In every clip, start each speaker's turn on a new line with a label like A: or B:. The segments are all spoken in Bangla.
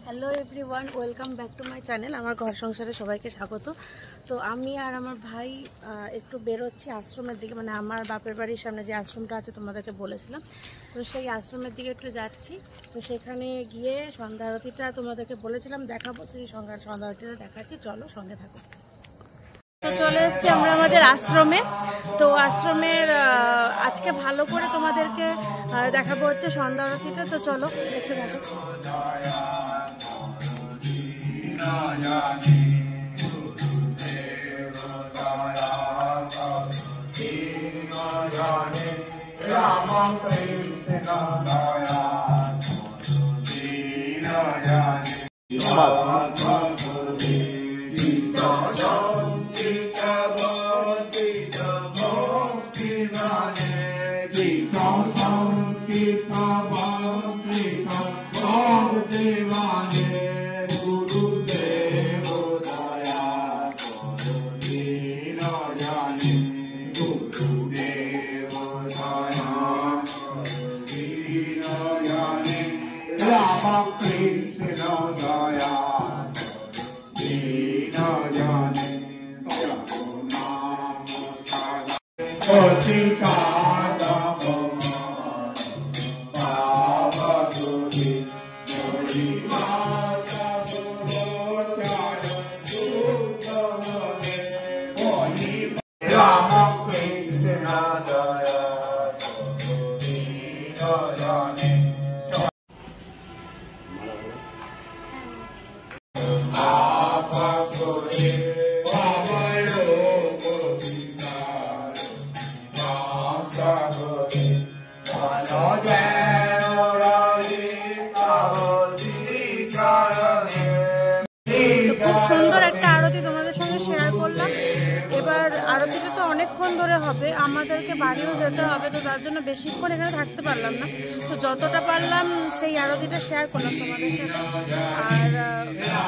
A: Hello everyone, welcome back to my channel. আমার ঘর সংসারে সবাইকে স্বাগত। তো আমি আর আমার ভাই একটু বেরোচ্ছি আশ্রমের দিকে, মানে আমার বাপের বাড়ির সামনে যে আশ্রমটা আছে তোমাদেরকে বলেছিলাম, তো সেই আশ্রমের দিকে একটু যাচ্ছি। তো সেখানে গিয়ে সন্ধ্যা আরতিটা তোমাদেরকে বলেছিলাম দেখাবো, সেই সন্ধ্যা আরতিটা দেখাচ্ছি, চলো সঙ্গে থাকো। তো চলে এসেছি আমরা আমাদের আশ্রমে। তো আশ্রমের আজকে ভালো করে তোমাদেরকে দেখাবো হচ্ছে সন্ধ্যা আরতিটা। তো চলো দেখতে থাকো। খুব সুন্দর একটা আরতি তোমাদের সঙ্গে শেয়ার করলাম। এবার আরতিটা তো অনেকক্ষণ ধরে হবে, আমাদেরকে বাড়িও যেতে হবে, তো তার জন্য বেশিক্ষণ এখানে থাকতে পারলাম না। তো যতটা পারলাম সেই আরতিটা শেয়ার করলাম তোমাদের সাথে। আর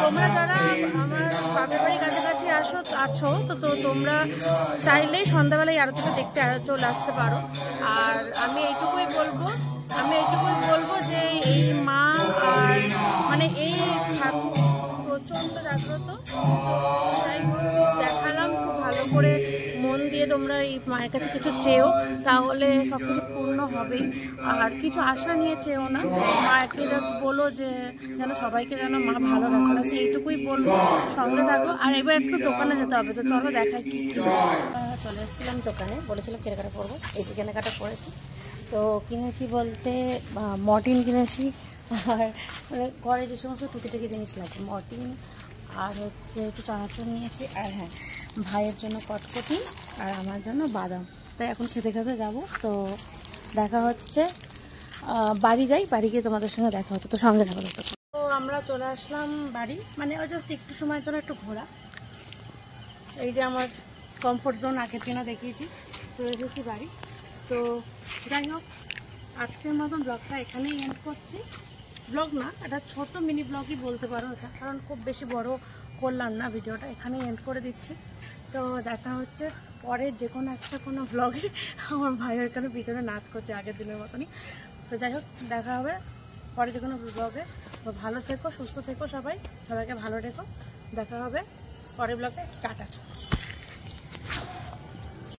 A: তোমরা যারা আমার বাপের বাড়ির কাছাকাছি আছো তো তোমরা চাইলেই সন্ধ্যাবেলায় আরতিটা দেখতে চলে আসতে পারো। আর আমি এইটুকুই বলবো যে এই মা আর মানে এই ঠাকুর প্রচণ্ড জাগ্রত। যাই হোক, দেখালাম খুব ভালো করে, মন দিয়ে তোমরা এই মায়ের কাছে কিছু চেয়েও, তাহলে সব কিছু পূর্ণ হবেই। আর কিছু আশা নিয়ে চেয়েও না, মাকে জাস্ট বলো যে যেন সবাইকে যেন মা ভালো রাখা, এইটুকুই বলবো। সঙ্গে থাকো। আর এবার একটু দোকানে যেতে হবে, তো চলো দেখাই কি চলে এসেছিলাম দোকানে, বলেছিলাম কেনাকাটা করবো, এই কেনাকাটা করেছি। তো কিনেছি বলতে মর্টিন কিনেছি, আর মানে ঘরে যে সমস্ত টুকিটাকি জিনিস লাগে, মর্টিন, আর হচ্ছে একটু চানাচুর নিয়েছি, আর হ্যাঁ ভাইয়ের জন্য কটকটি আর আমার জন্য বাদাম। তাই এখন খেতে খেতে যাবো। তো দেখা হচ্ছে, বাড়ি যাই, বাড়ি গিয়ে তোমাদের সঙ্গে দেখা হতো, তো সঙ্গে থাকো। তো আমরা চলে আসলাম বাড়ি, মানে জাস্ট একটু সময়ের জন্য একটু ঘোরা। এই যে আমার কমফোর্ট জোন, আগের দিনও দেখিয়েছি। তো এসেছি বাড়ি। তো যাই হোক, আজকের মতন ব্লগটা এখানেই এন্ড করছি। ব্লগ না, এটা ছোট মিনি ব্লগই বলতে পারো এটা, কারণ খুব বেশি বড় করলাম না ভিডিওটা, এখানেই এন্ড করে দিচ্ছি। তো দেখা হচ্ছে পরের যে কোনো কোনো ব্লগে। আমার ভাই এখানে পিছনে নাচ করছে আগের দিনের মতনই। তো যাই হোক, দেখা হবে পরে যে কোনো ব্লগে। তো ভালো থেকো, সুস্থ থেকো, সবাইকে ভালো রেখো। দেখা হবে পরের ব্লগে। টাটা।